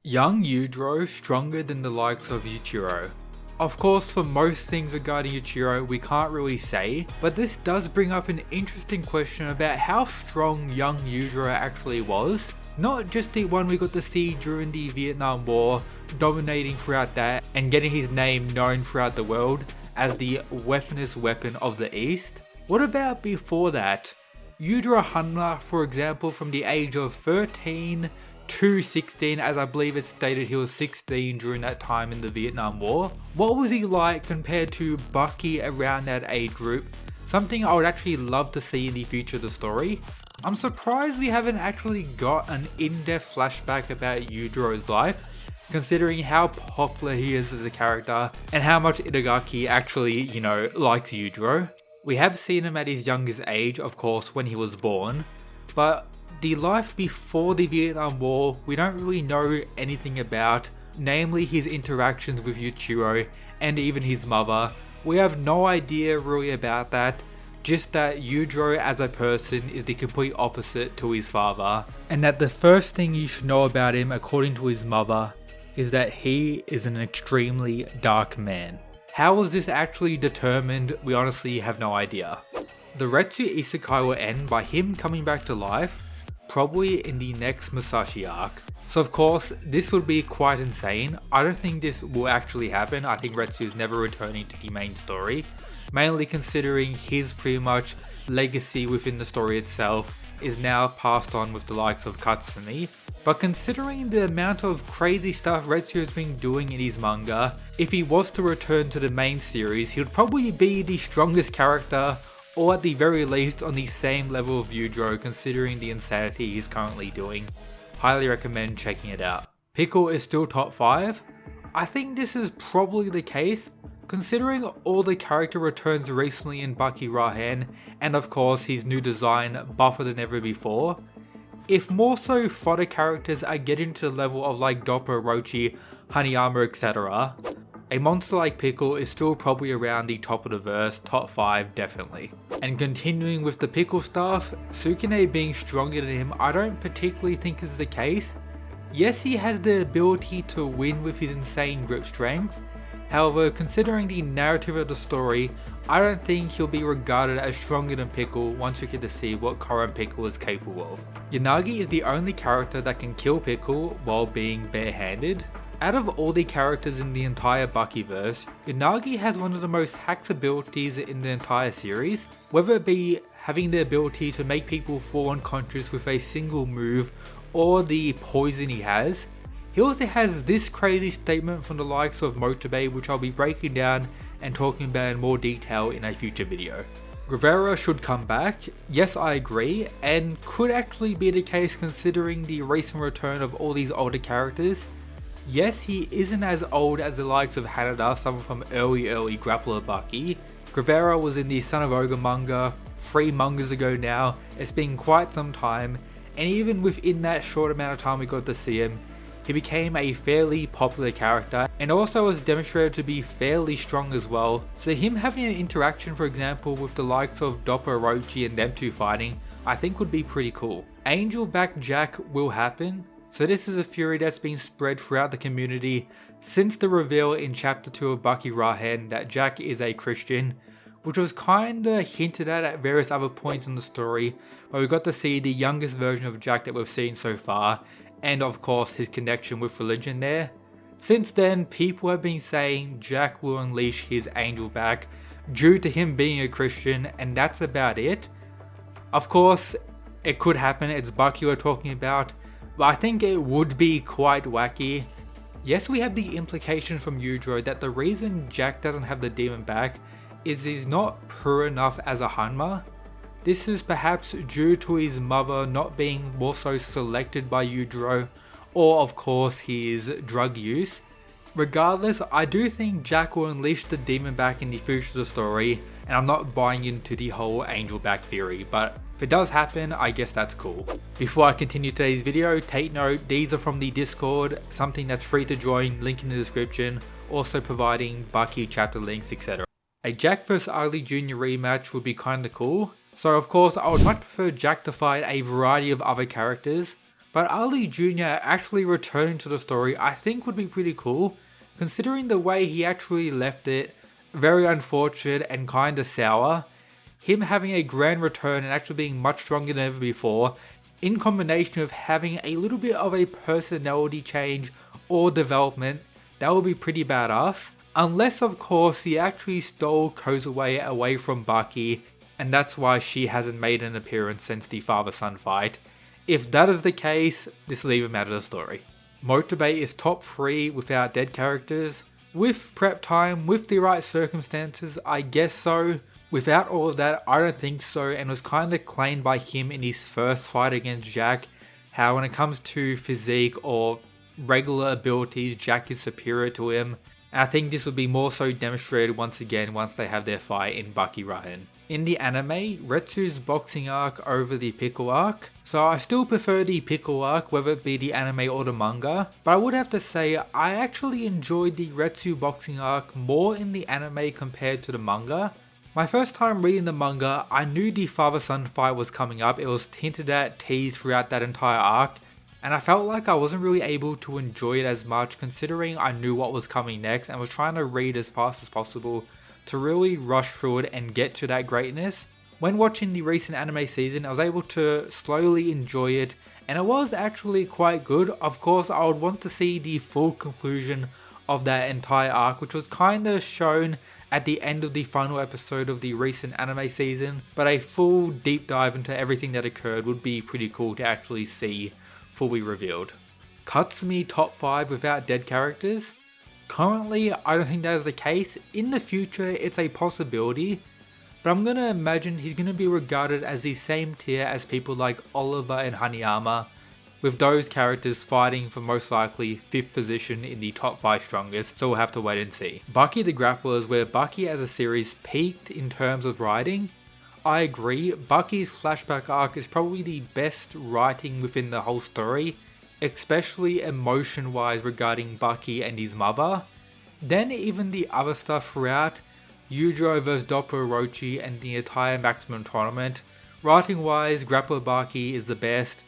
Young Yujiro stronger than the likes of Yujiro. Of course, for most things regarding Yujiro we can't really say, but this does bring up an interesting question about how strong young Yujiro actually was. Not just the one we got to see during the Vietnam War, dominating throughout that and getting his name known throughout the world as the weaponist weapon of the East. What about before that? Yujiro Hanma, for example, from the age of 13 to 16, as I believe it stated he was 16 during that time in the Vietnam War. What was he like compared to Baki around that age group? Something I would actually love to see in the future of the story. I'm surprised we haven't actually got an in-depth flashback about Yujiro's life, considering how popular he is as a character and how much Itagaki actually, likes Yujiro. We have seen him at his youngest age, of course, when he was born, but the life before the Vietnam War we don't really know anything about, namely his interactions with Yujiro and even his mother. We have no idea really about that, just that Yujiro as a person is the complete opposite to his father, and that the first thing you should know about him according to his mother is that he is an extremely dark man. How was this actually determined? We honestly have no idea. The Retsu Isekai will end by him coming back to life, probably in the next Musashi arc. So of course, this would be quite insane. I don't think this will actually happen. I think Retsu is never returning to the main story, mainly considering his pretty much legacy within the story itself is now passed on with the likes of Katsumi. But considering the amount of crazy stuff Retsu has been doing in his manga, if he was to return to the main series, he would probably be the strongest character, or at the very least on the same level of Yujiro considering the insanity he's currently doing. Highly recommend checking it out. Pickle is still top 5. I think this is probably the case, considering all the character returns recently in Baki Rahen, and of course his new design buffer than ever before. If more so fodder characters are getting to the level of like Doppo, Orochi, Hanayama, etc., a monster like Pickle is still probably around the top of the verse, top 5 definitely. And continuing with the Pickle stuff, Sukune being stronger than him I don't particularly think is the case. Yes, he has the ability to win with his insane grip strength. However, considering the narrative of the story, I don't think he'll be regarded as stronger than Pickle once we get to see what current Pickle is capable of. Yanagi is the only character that can kill Pickle while being barehanded. Out of all the characters in the entire Bakiverse, Yanagi has one of the most hacked abilities in the entire series, whether it be having the ability to make people fall unconscious with a single move or the poison he has. He also has this crazy statement from the likes of Motobe, which I'll be breaking down and talking about in more detail in a future video. Rivera should come back, yes I agree, and could actually be the case considering the recent return of all these older characters. Yes, he isn't as old as the likes of Hanada, someone from early Grappler Baki. Rivera was in the Son of Ogre manga 3 mangas ago now. It's been quite some time, and even within that short amount of time we got to see him, he became a fairly popular character and also was demonstrated to be fairly strong as well. So him having an interaction, for example, with the likes of Doppo, Orochi and them two fighting, I think would be pretty cool. Angel back Jack will happen. So this is a theory that's been spread throughout the community since the reveal in chapter 2 of Baki Rahen that Jack is a Christian, which was kinda hinted at various other points in the story, but we got to see the youngest version of Jack that we've seen so far, and of course his connection with religion there. Since then, people have been saying Jack will unleash his angel back due to him being a Christian, and that's about it. Of course, it could happen, it's Baki we're talking about, but I think it would be quite wacky. Yes, we have the implication from Yujiro that the reason Jack doesn't have the demon back is he's not pure enough as a Hanma. This is perhaps due to his mother not being more so selected by Yujiro, or of course his drug use. Regardless, I do think Jack will unleash the demon back in the future of the story, and I'm not buying into the whole angel back theory, but if it does happen, I guess that's cool. Before I continue today's video, take note, these are from the Discord, something that's free to join, link in the description, also providing Baki chapter links, etc. A Jack vs Ugly Jr. rematch would be kinda cool. So of course I would much prefer Jack to fight a variety of other characters, but Ali Jr. actually returning to the story I think would be pretty cool, considering the way he actually left it, very unfortunate and kinda sour. Him having a grand return and actually being much stronger than ever before, in combination with having a little bit of a personality change or development, that would be pretty badass. Unless of course he actually stole Kozue away from Baki, and that's why she hasn't made an appearance since the father-son fight. If that is the case, just leave him out of the story. Motobe is top 3 without dead characters. With prep time, with the right circumstances, I guess so. Without all of that, I don't think so, and was kinda claimed by him in his first fight against Jack, how when it comes to physique or regular abilities, Jack is superior to him. And I think this will be more so demonstrated once again once they have their fight in Baki Rahen. In the anime, Retsu's boxing arc over the Pickle arc, so I still prefer the Pickle arc whether it be the anime or the manga, but I would have to say I actually enjoyed the Retsu boxing arc more in the anime compared to the manga. My first time reading the manga, I knew the father-son fight was coming up, it was hinted at, teased throughout that entire arc, and I felt like I wasn't really able to enjoy it as much considering I knew what was coming next and was trying to read as fast as possible to really rush through it and get to that greatness. When watching the recent anime season, I was able to slowly enjoy it, and it was actually quite good. Of course, I would want to see the full conclusion of that entire arc, which was kinda shown at the end of the final episode of the recent anime season, but a full deep dive into everything that occurred would be pretty cool to actually see fully revealed. Katsumi top 5 without dead characters? Currently, I don't think that is the case. In the future, it's a possibility, but I'm gonna imagine he's gonna be regarded as the same tier as people like Oliver and Hanayama, with those characters fighting for most likely 5th position in the top 5 strongest, so we'll have to wait and see. Baki the Grappler is where Baki as a series peaked in terms of writing. I agree, Baki's flashback arc is probably the best writing within the whole story, especially emotion wise regarding Baki and his mother. Then even the other stuff throughout, Yujiro vs Doppler Orochi and the entire Maximum Tournament, writing wise Grappler Baki is the best,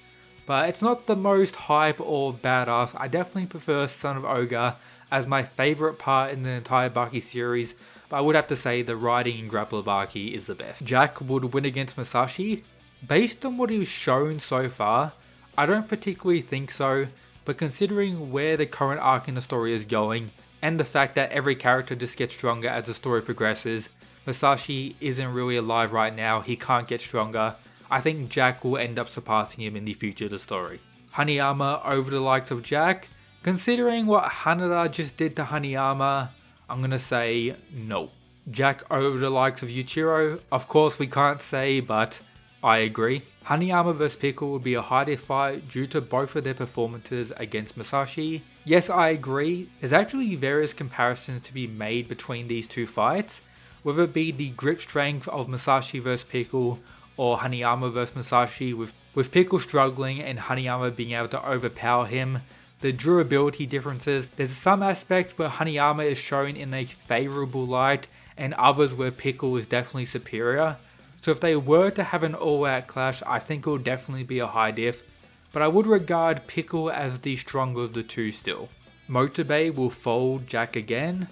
but it's not the most hype or badass. I definitely prefer Son of Ogre as my favourite part in the entire Baki series, but I would have to say the writing in Grappler Baki is the best. Jack would win against Masashi. Based on what he was shown so far, I don't particularly think so, but considering where the current arc in the story is going, and the fact that every character just gets stronger as the story progresses, Masashi isn't really alive right now, he can't get stronger, I think Jack will end up surpassing him in the future of the story. Hanayama over the likes of Jack? Considering what Hanada just did to Hanayama, I'm gonna say no. Jack over the likes of Yujiro? Of course we can't say, but I agree. Hanayama vs Pickle would be a harder fight due to both of their performances against Masashi. Yes, I agree. There's actually various comparisons to be made between these two fights, whether it be the grip strength of Masashi vs Pickle or Hanayama vs Masashi, with Pickle struggling and Hanayama being able to overpower him. The durability differences, there's some aspects where Hanayama is shown in a favourable light and others where Pickle is definitely superior. So if they were to have an all-out clash, I think it would definitely be a high diff, but I would regard Pickle as the stronger of the two still. Motobe will fold Jack again.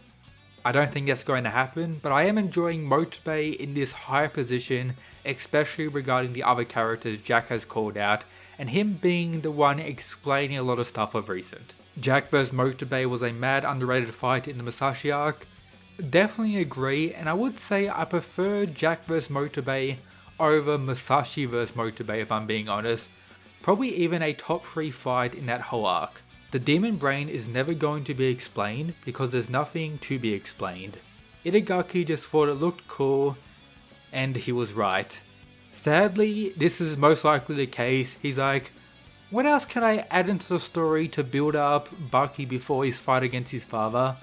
I don't think that's going to happen, but I am enjoying Motobe in this higher position, especially regarding the other characters Jack has called out, and him being the one explaining a lot of stuff of recent. Jack vs Motobe was a mad underrated fight in the Masashi arc. Definitely agree, and I would say I prefer Jack vs Motobe over Masashi vs Motobe if I'm being honest. Probably even a top 3 fight in that whole arc. The Demon Brain is never going to be explained because there's nothing to be explained. Itagaki just thought it looked cool, and he was right. Sadly, this is most likely the case. He's like, what else can I add into the story to build up Baki before his fight against his father?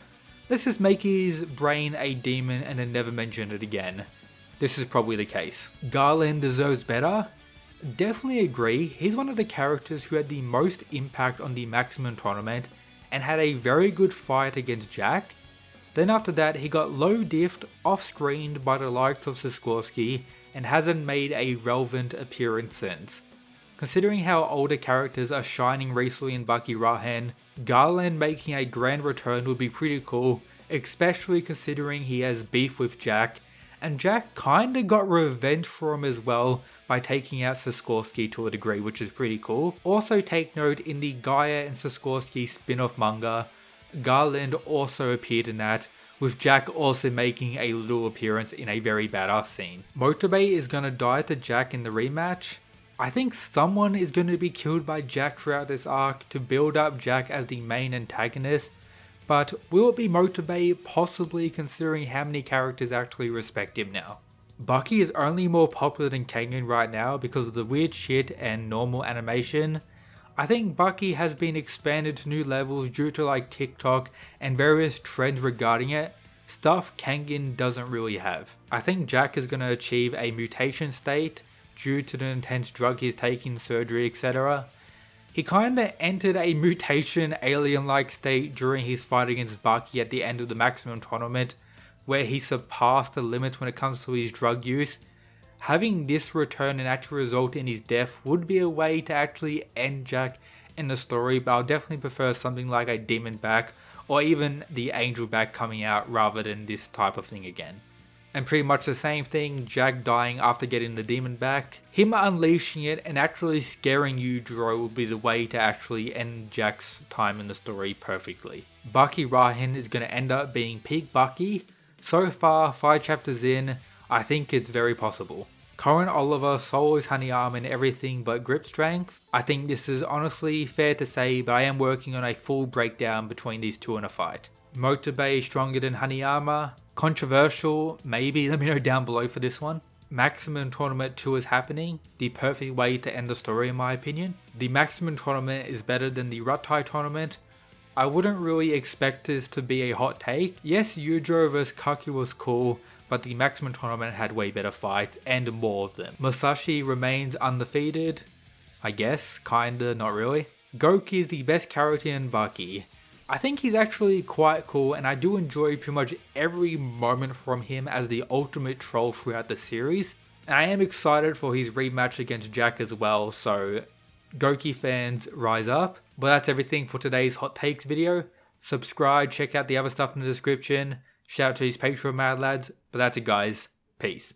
Let's just make his brain a demon and then never mention it again. This is probably the case. Garland deserves better? Definitely agree, he's one of the characters who had the most impact on the Maximum Tournament and had a very good fight against Jack. Then after that he got low diffed, off-screened by the likes of Sikorsky and hasn't made a relevant appearance since. Considering how older characters are shining recently in Baki Rahen, Garland making a grand return would be pretty cool, especially considering he has beef with Jack, and Jack kinda got revenge for him as well by taking out Sikorsky to a degree, which is pretty cool. Also take note, in the Gaia and Sikorsky spin-off manga, Garland also appeared in that, with Jack also making a little appearance in a very badass scene. Motobe is gonna die to Jack in the rematch. I think someone is going to be killed by Jack throughout this arc to build up Jack as the main antagonist, but will it be Motobe? Possibly, considering how many characters actually respect him now. Baki is only more popular than Kengan right now because of the weird shit and normal animation. I think Baki has been expanded to new levels due to like TikTok and various trends regarding it, stuff Kengan doesn't really have. I think Jack is going to achieve a mutation state due to the intense drug he's taking, surgery, etc. He kinda entered a mutation alien-like state during his fight against Baki at the end of the Maximum Tournament, where he surpassed the limits when it comes to his drug use. Having this return and actually result in his death would be a way to actually end Jack in the story, but I'll definitely prefer something like a demon back or even the angel back coming out rather than this type of thing again. And pretty much the same thing, Jack dying after getting the demon back. Him unleashing it and actually scaring Yujiro would be the way to actually end Jack's time in the story perfectly. Baki Rahen is going to end up being peak Baki. So far, 5 chapters in, I think it's very possible. Current Oliver solos Hanma and everything but grip strength. I think this is honestly fair to say, but I am working on a full breakdown between these two in a fight. Motobe stronger than Hanma. Controversial, maybe, let me know down below for this one. Maximum Tournament 2 is happening, the perfect way to end the story in my opinion. The Maximum Tournament is better than the Ruttai Tournament. I wouldn't really expect this to be a hot take. Yes, Yujiro vs Kaki was cool, but the Maximum Tournament had way better fights and more of them. Musashi remains undefeated, I guess, kinda, not really. Goki is the best character in Baki. I think he's actually quite cool, and I do enjoy pretty much every moment from him as the ultimate troll throughout the series. And I am excited for his rematch against Jack as well, so Goki fans, rise up. But that's everything for today's Hot Takes video. Subscribe, check out the other stuff in the description. Shout out to these Patreon mad lads. But that's it guys, peace.